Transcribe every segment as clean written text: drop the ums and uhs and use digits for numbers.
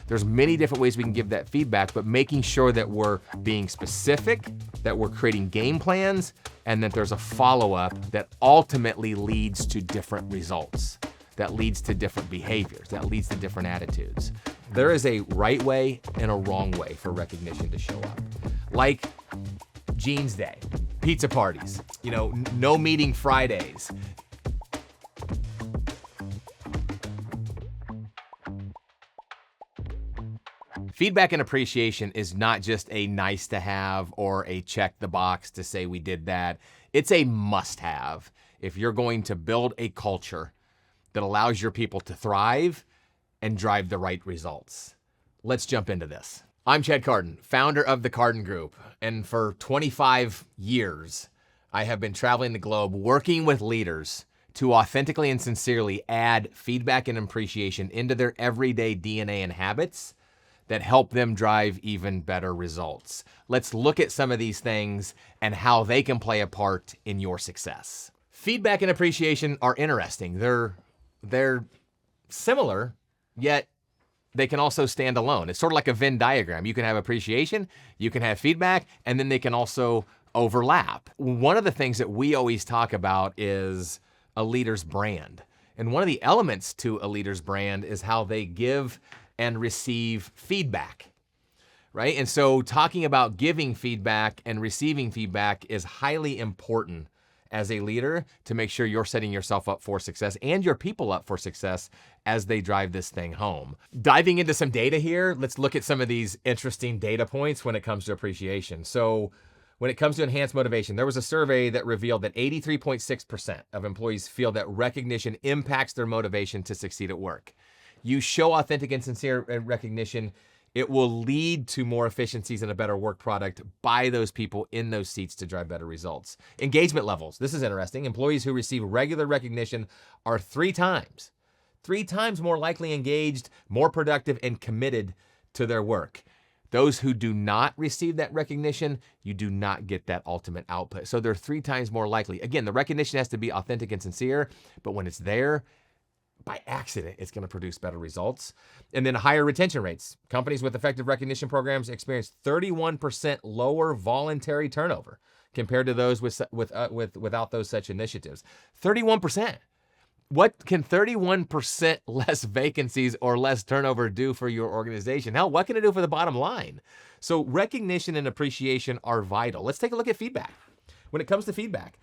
There's many different ways we can give that feedback, but making sure that we're being specific, that we're creating game plans, and that there's a follow-up that ultimately leads to different results, that leads to different behaviors, that leads to different attitudes. There is a right way and a wrong way for recognition to show up. Like Jeans Day, pizza parties, no meeting Fridays. Feedback and appreciation is not just a nice to have or a check the box to say we did that. It's a must have if you're going to build a culture that allows your people to thrive and drive the right results. Let's jump into this. I'm Chad Carden, founder of the Carden Group, and for 25 years, I have been traveling the globe working with leaders to authentically and sincerely add feedback and appreciation into their everyday DNA and habits that help them drive even better results. Let's look at some of these things and how they can play a part in your success. Feedback and appreciation are interesting. They're similar, yet they can also stand alone. It's sort of like a Venn diagram. You can have appreciation, you can have feedback, and then they can also overlap. One of the things that we always talk about is a leader's brand. And one of the elements to a leader's brand is how they give and receive feedback, right? And so talking about giving feedback and receiving feedback is highly important as a leader to make sure you're setting yourself up for success and your people up for success as they drive this thing home. Diving into some data here, let's look at some of these interesting data points when it comes to appreciation. So when it comes to enhanced motivation, there was a survey that revealed that 83.6% of employees feel that recognition impacts their motivation to succeed at work. You show authentic and sincere recognition, it will lead to more efficiencies and a better work product by those people in those seats to drive better results. Engagement levels. This is interesting. Employees who receive regular recognition are three times more likely engaged, more productive, and committed to their work. Those who do not receive that recognition, you do not get that ultimate output. So they're three times more likely. Again, the recognition has to be authentic and sincere, but when it's there, by accident, it's going to produce better results. And then higher retention rates. Companies with effective recognition programs experience 31% lower voluntary turnover compared to those without those such initiatives. 31%. What can 31% less vacancies or less turnover do for your organization? Hell, what can it do for the bottom line? So recognition and appreciation are vital. Let's take a look at feedback. When it comes to feedback,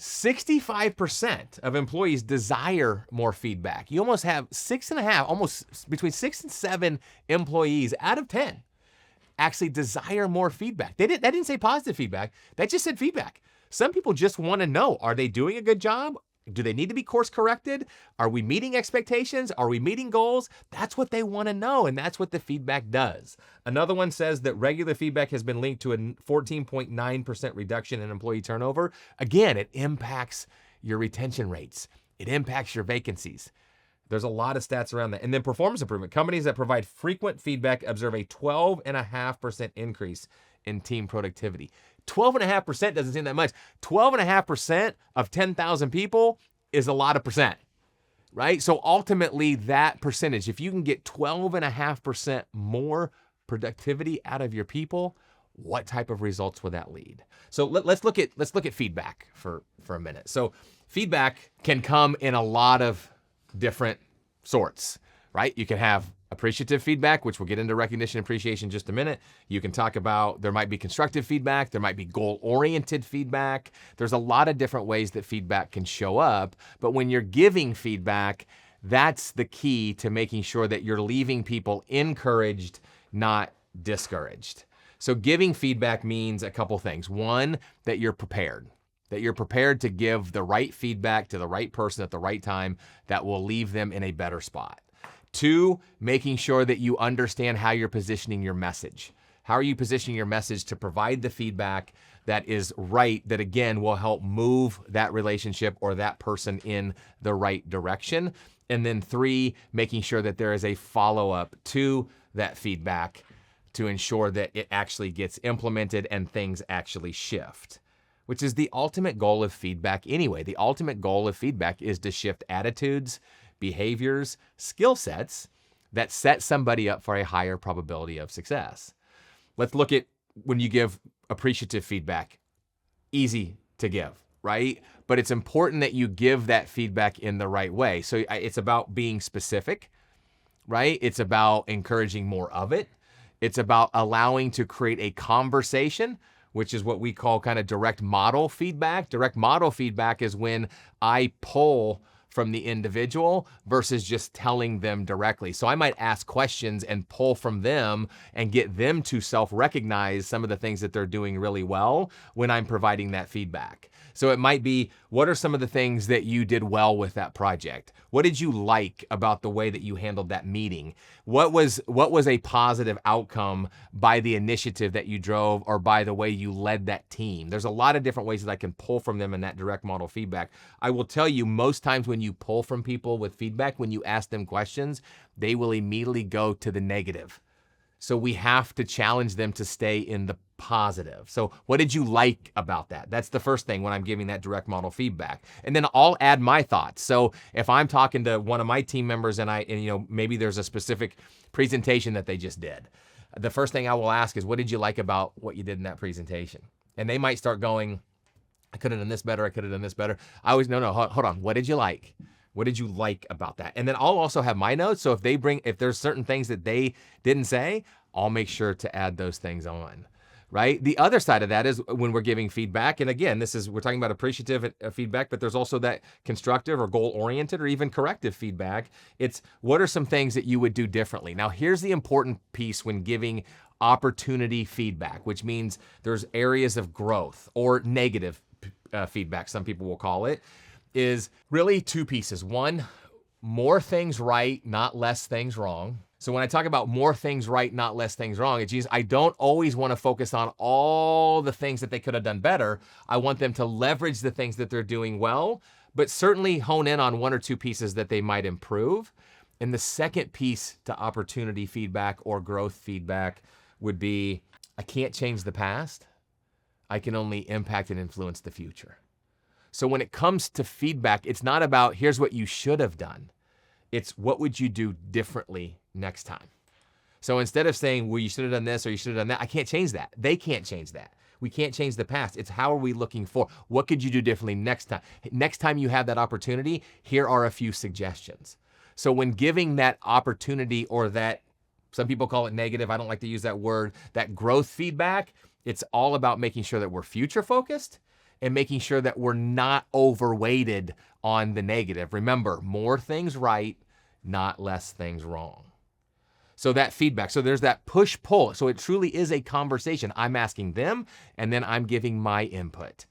65% of employees desire more feedback. You almost have 6.5, almost between 6 and 7 employees out of 10 actually desire more feedback. That didn't say positive feedback. That just said feedback. Some people just want to know, are they doing a good job? Do they need to be course corrected? Are we meeting expectations? Are we meeting goals? That's what they want to know, and that's what the feedback does. Another one says that regular feedback has been linked to a 14.9% reduction in employee turnover. Again, it impacts your retention rates. It impacts your vacancies. There's a lot of stats around that. And then performance improvement. Companies that provide frequent feedback observe a 12.5% increase in team productivity. 12.5% doesn't seem that much. 12.5% of 10,000 people is a lot of percent, right? So ultimately that percentage, if you can get 12.5% more productivity out of your people, what type of results would that lead? So let's look at feedback for a minute. So feedback can come in a lot of different sorts, right? You can have appreciative feedback, which we'll get into recognition and appreciation in just a minute. You can talk about, there might be constructive feedback, there might be goal-oriented feedback. There's a lot of different ways that feedback can show up, but when you're giving feedback, that's the key to making sure that you're leaving people encouraged, not discouraged. So giving feedback means a couple things. One, that you're prepared to give the right feedback to the right person at the right time that will leave them in a better spot. 2, making sure that you understand how you're positioning your message. How are you positioning your message to provide the feedback that is right, that again will help move that relationship or that person in the right direction? And then 3, making sure that there is a follow-up to that feedback to ensure that it actually gets implemented and things actually shift, which is the ultimate goal of feedback anyway. The ultimate goal of feedback is to shift attitudes, behaviors, skill sets that set somebody up for a higher probability of success. Let's look at when you give appreciative feedback. Easy to give, right? But it's important that you give that feedback in the right way. So it's about being specific, right? It's about encouraging more of it. It's about allowing to create a conversation, which is what we call kind of direct model feedback. Direct model feedback is when I pull from the individual versus just telling them directly. So I might ask questions and pull from them and get them to self-recognize some of the things that they're doing really well when I'm providing that feedback. So it might be, what are some of the things that you did well with that project? What did you like about the way that you handled that meeting? What was a positive outcome by the initiative that you drove or by the way you led that team? There's a lot of different ways that I can pull from them in that direct model feedback. I will tell you, most times when you pull from people with feedback, when you ask them questions, they will immediately go to the negative. So we have to challenge them to stay in the positive. So what did you like about that? That's the first thing when I'm giving that direct model feedback. And then I'll add my thoughts. So if I'm talking to one of my team members and maybe there's a specific presentation that they just did, the first thing I will ask is, what did you like about what you did in that presentation? And they might start going, I could have done this better. I could have done this better. I always, no, hold on. What did you like? What did you like about that? And then I'll also have my notes. So if there's certain things that they didn't say, I'll make sure to add those things on, right? The other side of that is when we're giving feedback. And again, we're talking about appreciative feedback, but there's also that constructive or goal-oriented or even corrective feedback. It's, what are some things that you would do differently? Now, here's the important piece when giving opportunity feedback, which means there's areas of growth or negative feedback, some people will call it, is really two pieces. One, more things right, not less things wrong. So when I talk about more things right, not less things wrong, it means I don't always want to focus on all the things that they could have done better. I want them to leverage the things that they're doing well, but certainly hone in on one or two pieces that they might improve. And the second piece to opportunity feedback or growth feedback would be, I can't change the past. I can only impact and influence the future. So when it comes to feedback, it's not about here's what you should have done. It's what would you do differently next time? So instead of saying, well, you should have done this or you should have done that, I can't change that. They can't change that. We can't change the past. It's how are we looking for? What could you do differently next time? Next time you have that opportunity, here are a few suggestions. So when giving that opportunity or that, some people call it negative, I don't like to use that word, that growth feedback, it's all about making sure that we're future focused and making sure that we're not overweighted on the negative. Remember, more things right, not less things wrong. So that feedback, so there's that push-pull. So it truly is a conversation. I'm asking them, and then I'm giving my input.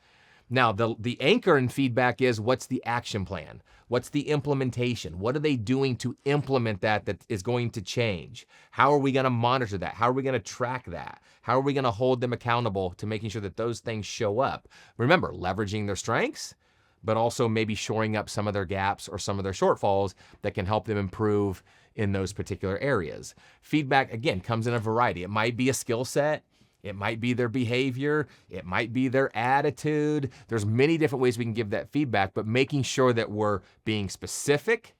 Now, the anchor in feedback is, what's the action plan? What's the implementation? What are they doing to implement that is going to change? How are we going to monitor that? How are we going to track that? How are we going to hold them accountable to making sure that those things show up? Remember, leveraging their strengths, but also maybe shoring up some of their gaps or some of their shortfalls that can help them improve in those particular areas. Feedback, again, comes in a variety. It might be a skill set. It might be their behavior. It might be their attitude. There's many different ways we can give that feedback, but making sure that we're being specific,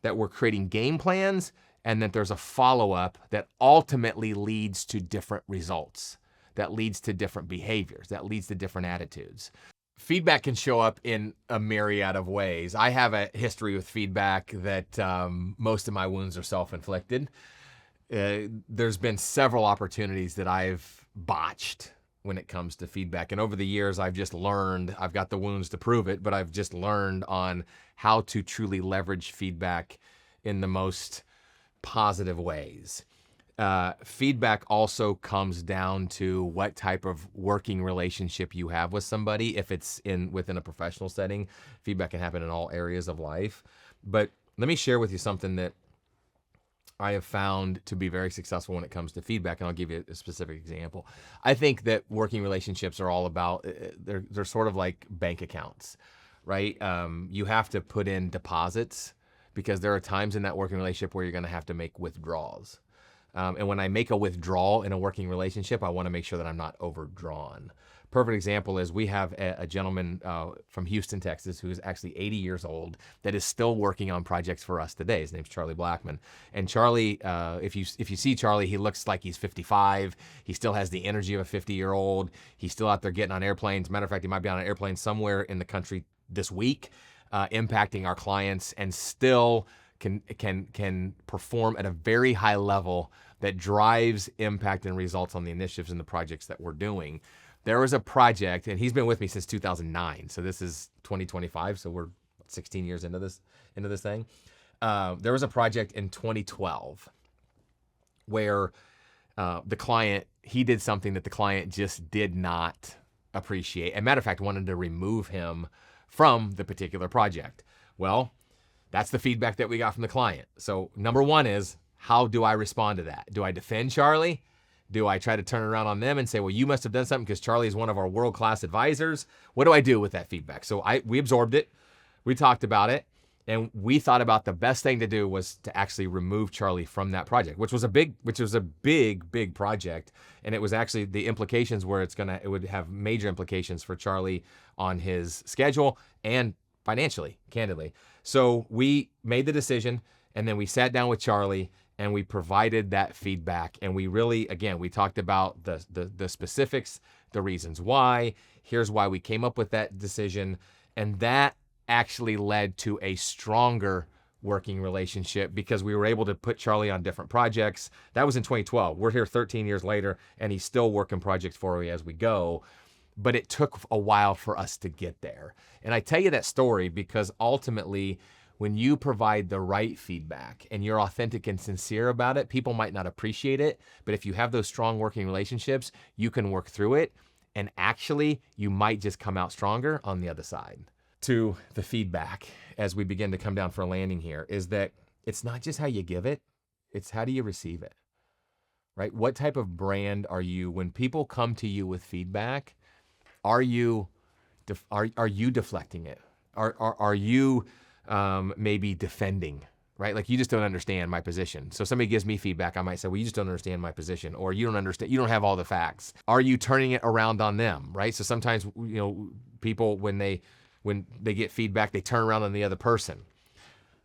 that we're creating game plans, and that there's a follow-up that ultimately leads to different results, that leads to different behaviors, that leads to different attitudes. Feedback can show up in a myriad of ways. I have a history with feedback that most of my wounds are self-inflicted. There's been several opportunities that I've botched when it comes to feedback. And over the years, I've just learned, I've got the wounds to prove it, but I've just learned on how to truly leverage feedback in the most positive ways. Feedback also comes down to what type of working relationship you have with somebody. If it's within a professional setting, feedback can happen in all areas of life. But let me share with you something that I have found to be very successful when it comes to feedback, and I'll give you a specific example. I think that working relationships are all about, they're sort of like bank accounts, right? You have to put in deposits because there are times in that working relationship where you're going to have to make withdrawals. And when I make a withdrawal in a working relationship, I want to make sure that I'm not overdrawn. Perfect example is we have a gentleman from Houston, Texas, who is actually 80 years old that is still working on projects for us today. His name's Charlie Blackman. And Charlie, if you see Charlie, he looks like he's 55. He still has the energy of a 50-year-old. He's still out there getting on airplanes. Matter of fact, he might be on an airplane somewhere in the country this week, impacting our clients, and still can perform at a very high level that drives impact and results on the initiatives and the projects that we're doing. There was a project, and he's been with me since 2009. So this is 2025. So we're 16 years into this thing. There was a project in 2012 where the client, he did something that the client just did not appreciate. And matter of fact, wanted to remove him from the particular project. Well, that's the feedback that we got from the client. So number one is, how do I respond to that? Do I defend Charlie? Do I try to turn around on them and say, well, you must have done something because Charlie is one of our world-class advisors? What do I do with that feedback? So we absorbed it. We talked about it. And we thought about the best thing to do was to actually remove Charlie from that project, which was a big project. And it was actually, the implications were it would have major implications for Charlie on his schedule and financially, candidly. So we made the decision, and then we sat down with Charlie and we provided that feedback. And we really, again, we talked about the specifics, the reasons why. Here's why we came up with that decision. And that actually led to a stronger working relationship because we were able to put Charlie on different projects. That was in 2012. We're here 13 years later, and he's still working projects for me as we go. But it took a while for us to get there. And I tell you that story because ultimately, when you provide the right feedback and you're authentic and sincere about it, people might not appreciate it. But if you have those strong working relationships, you can work through it. And actually, you might just come out stronger on the other side. To the feedback, as we begin to come down for a landing here, is that it's not just how you give it, it's how do you receive it, right? What type of brand are you? When people come to you with feedback, are you deflecting it? Are you maybe defending, right? Like, you just don't understand my position. So somebody gives me feedback, I might say, well, you just don't understand my position, or you don't understand, you don't have all the facts. Are you turning it around on them, right? So sometimes, people, when they get feedback, they turn around on the other person.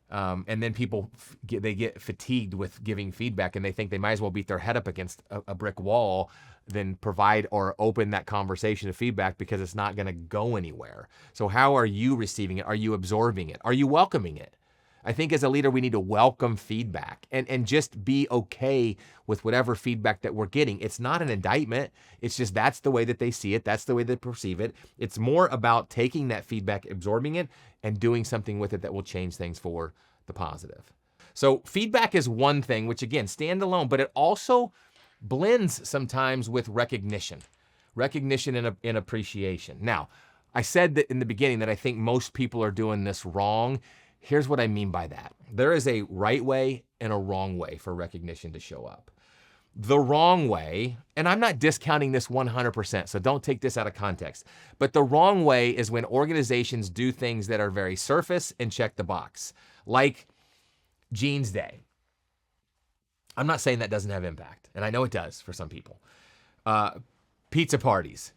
And then people get fatigued with giving feedback, and they think they might as well beat their head up against a brick wall than provide or open that conversation of feedback, because it's not going to go anywhere. So how are you receiving it? Are you absorbing it? Are you welcoming it? I think as a leader, we need to welcome feedback and just be okay with whatever feedback that we're getting. It's not an indictment. It's just that's the way that they see it. That's the way they perceive it. It's more about taking that feedback, absorbing it, and doing something with it that will change things for the positive. So feedback is one thing, which again, stand alone, but it also blends sometimes with recognition and appreciation. Now, I said that in the beginning that I think most people are doing this wrong. Here's what I mean by that. There is a right way and a wrong way for recognition to show up. The wrong way, and I'm not discounting this 100%, so don't take this out of context, but the wrong way is when organizations do things that are very surface and check the box, like Jeans Day. I'm not saying that doesn't have impact, and I know it does for some people. Pizza parties.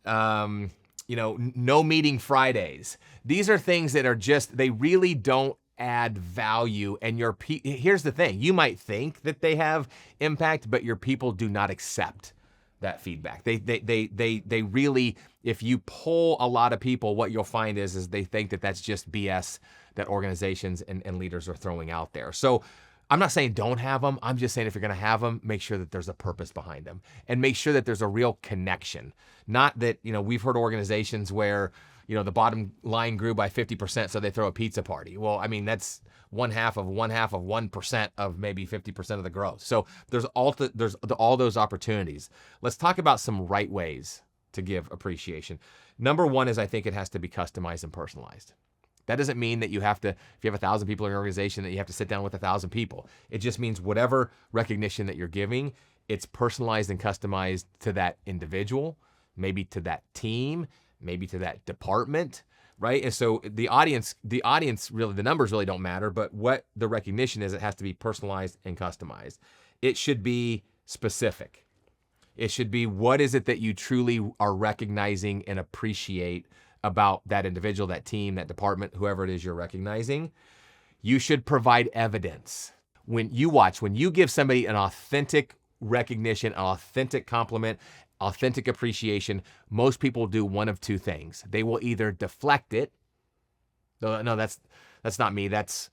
No meeting Fridays. These are things that are just, they really don't add value. And here's the thing, you might think that they have impact, but your people do not accept that feedback. They really, if you poll a lot of people, what you'll find is they think that that's just BS that organizations and leaders are throwing out there. So I'm not saying don't have them. I'm just saying if you're going to have them, make sure that there's a purpose behind them and make sure that there's a real connection. Not that, we've heard organizations where, the bottom line grew by 50%, so they throw a pizza party. Well, I mean, that's one half of 1% of maybe 50% of the growth. So there's all those opportunities. Let's talk about some right ways to give appreciation. Number one is I think it has to be customized and personalized. That doesn't mean that you have to, if you have 1,000 people in your organization, that you have to sit down with 1,000 people. It just means whatever recognition that you're giving, it's personalized and customized to that individual, maybe to that team, maybe to that department, right? And so the audience really, the numbers really don't matter, but what the recognition is, it has to be personalized and customized. It should be specific. It should be, what is it that you truly are recognizing and appreciate about that individual, that team, that department, whoever it is you're recognizing. You should provide evidence. When you give somebody an authentic recognition, an authentic compliment, authentic appreciation, most people do one of two things. They will either deflect it. No, that's not me. That's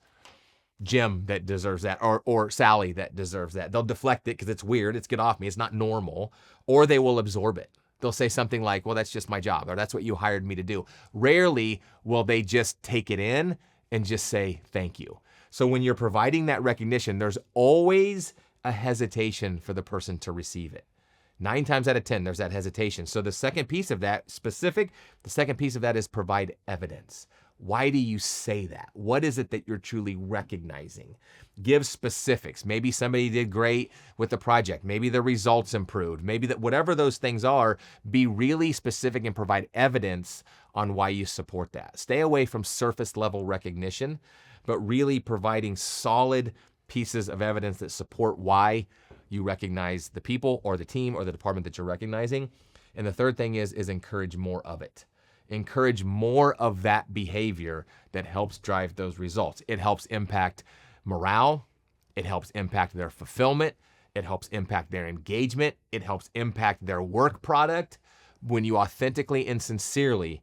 Jim that deserves that, or Sally that deserves that. They'll deflect it because it's weird. It's get off me. It's not normal. Or they will absorb it. They'll say something like, well, that's just my job, or that's what you hired me to do. Rarely will they just take it in and just say thank you. So when you're providing that recognition, there's always a hesitation for the person to receive it. 9 times out of 10, there's that hesitation. So the second piece of that, specific, the second piece of that is provide evidence. Why do you say that? What is it that you're truly recognizing? Give specifics. Maybe somebody did great with the project. Maybe the results improved. Maybe that, whatever those things are, be really specific and provide evidence on why you support that. Stay away from surface level recognition, but really providing solid pieces of evidence that support why you recognize the people or the team or the department that you're recognizing. And the third thing is encourage more of it. Encourage more of that behavior that helps drive those results. It helps impact morale. It helps impact their fulfillment. It helps impact their engagement. It helps impact their work product. When you authentically and sincerely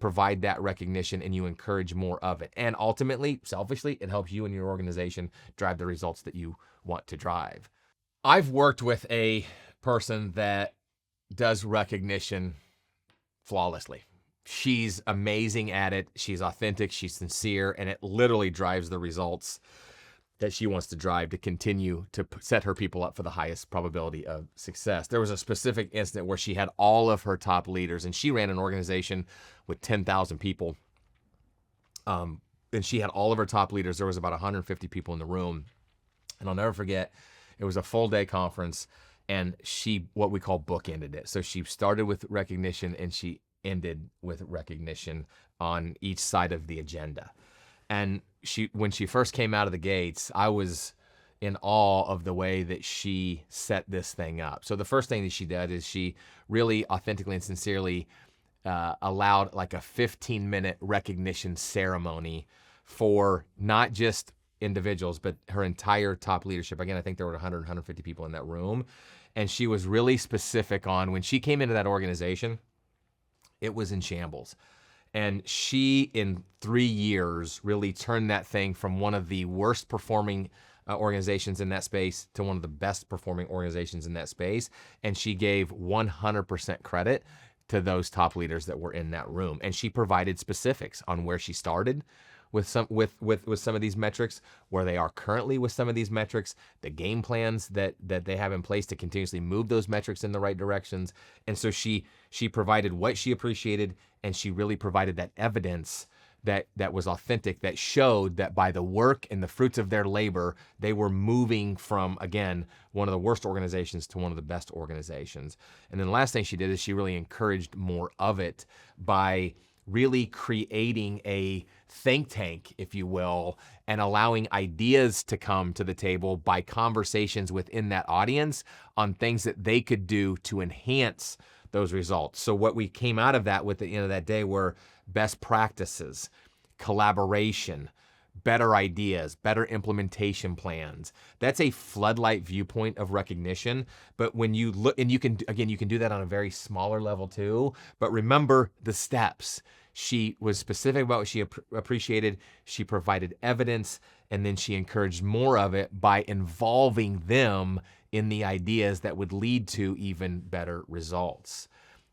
provide that recognition and you encourage more of it. And ultimately, selfishly, it helps you and your organization drive the results that you want to drive. I've worked with a person that does recognition flawlessly. She's amazing at it. She's authentic. She's sincere. And it literally drives the results that she wants to drive to continue to set her people up for the highest probability of success. There was a specific incident where she had all of her top leaders, and she ran an organization with 10,000 people. And she had all of her top leaders. There was about 150 people in the room. And I'll never forget, it was a full day conference, and she, what we call, bookended it. So she started with recognition and she ended with recognition on each side of the agenda. And when she first came out of the gates, I was in awe of the way that she set this thing up. So the first thing that she did is she really authentically and sincerely allowed like a 15-minute recognition ceremony for not just individuals, but her entire top leadership. Again, I think there were 100, 150 people in that room. And she was really specific on, when she came into that organization, it was in shambles. And she, in 3 years, really turned that thing from one of the worst performing organizations in that space to one of the best performing organizations in that space. And she gave 100% credit to those top leaders that were in that room. And she provided specifics on where she started with some of these metrics, where they are currently with some of these metrics, the game plans that they have in place to continuously move those metrics in the right directions. And so she provided what she appreciated, and she really provided that evidence that was authentic, that showed that by the work and the fruits of their labor, they were moving from, again, one of the worst organizations to one of the best organizations. And then the last thing she did is she really encouraged more of it by really creating a think tank, if you will, and allowing ideas to come to the table by conversations within that audience on things that they could do to enhance those results. So what we came out of that with at the end of that day were best practices, collaboration, better ideas, better implementation plans. That's a floodlight viewpoint of recognition. But when you look, and you can do that on a very smaller level too, but remember the steps. She was specific about what she appreciated. She provided evidence, and then she encouraged more of it by involving them in the ideas that would lead to even better results.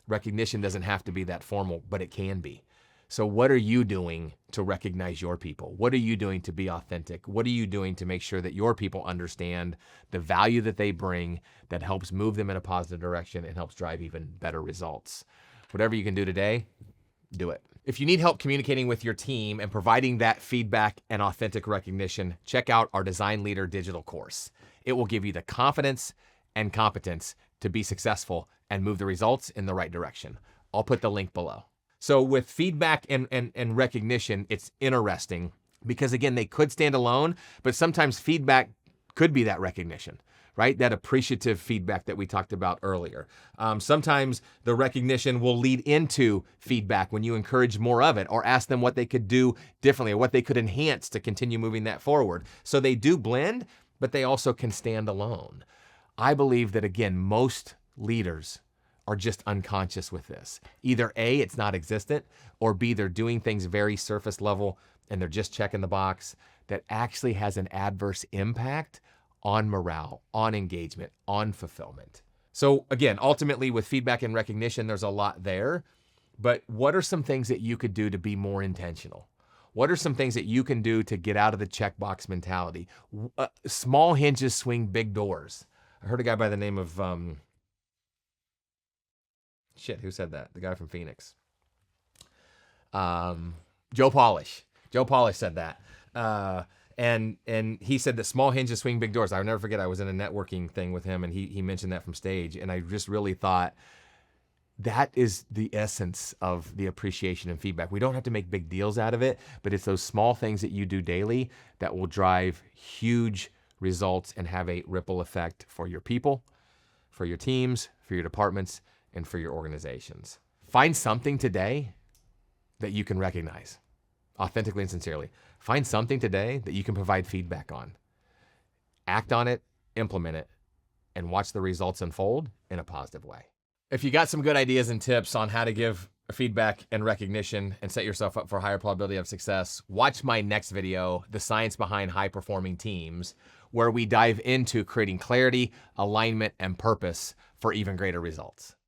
Recognition doesn't have to be that formal, but it can be. So what are you doing to recognize your people? What are you doing to be authentic? What are you doing to make sure that your people understand the value that they bring that helps move them in a positive direction and helps drive even better results? Whatever you can do today, do it. If you need help communicating with your team and providing that feedback and authentic recognition, check out our Design Leader digital course. It will give you the confidence and competence to be successful and move the results in the right direction. I'll put the link below. So with feedback and recognition, it's interesting because again, they could stand alone, but sometimes feedback could be that recognition, right? That appreciative feedback that we talked about earlier. Sometimes the recognition will lead into feedback when you encourage more of it or ask them what they could do differently or what they could enhance to continue moving that forward. So they do blend, but they also can stand alone. I believe that, again, most leaders are just unconscious with this. Either A, it's not existent, or B, they're doing things very surface level and they're just checking the box that actually has an adverse impact on morale, on engagement, on fulfillment. So again, ultimately with feedback and recognition, there's a lot there, but what are some things that you could do to be more intentional? What are some things that you can do to get out of the checkbox mentality? Small hinges swing big doors. I heard a guy by the name of, who said that? The guy from Phoenix. Joe Polish. Joe Polish said that. And he said that small hinges swing big doors. I'll never forget, I was in a networking thing with him and he mentioned that from stage. And I just really thought that is the essence of the appreciation and feedback. We don't have to make big deals out of it, but it's those small things that you do daily that will drive huge results and have a ripple effect for your people, for your teams, for your departments, and for your organizations. Find something today that you can recognize authentically and sincerely. Find something today that you can provide feedback on. Act on it, implement it, and watch the results unfold in a positive way. If you got some good ideas and tips on how to give feedback and recognition and set yourself up for a higher probability of success, watch my next video, The Science Behind High-Performing Teams, where we dive into creating clarity, alignment, and purpose for even greater results.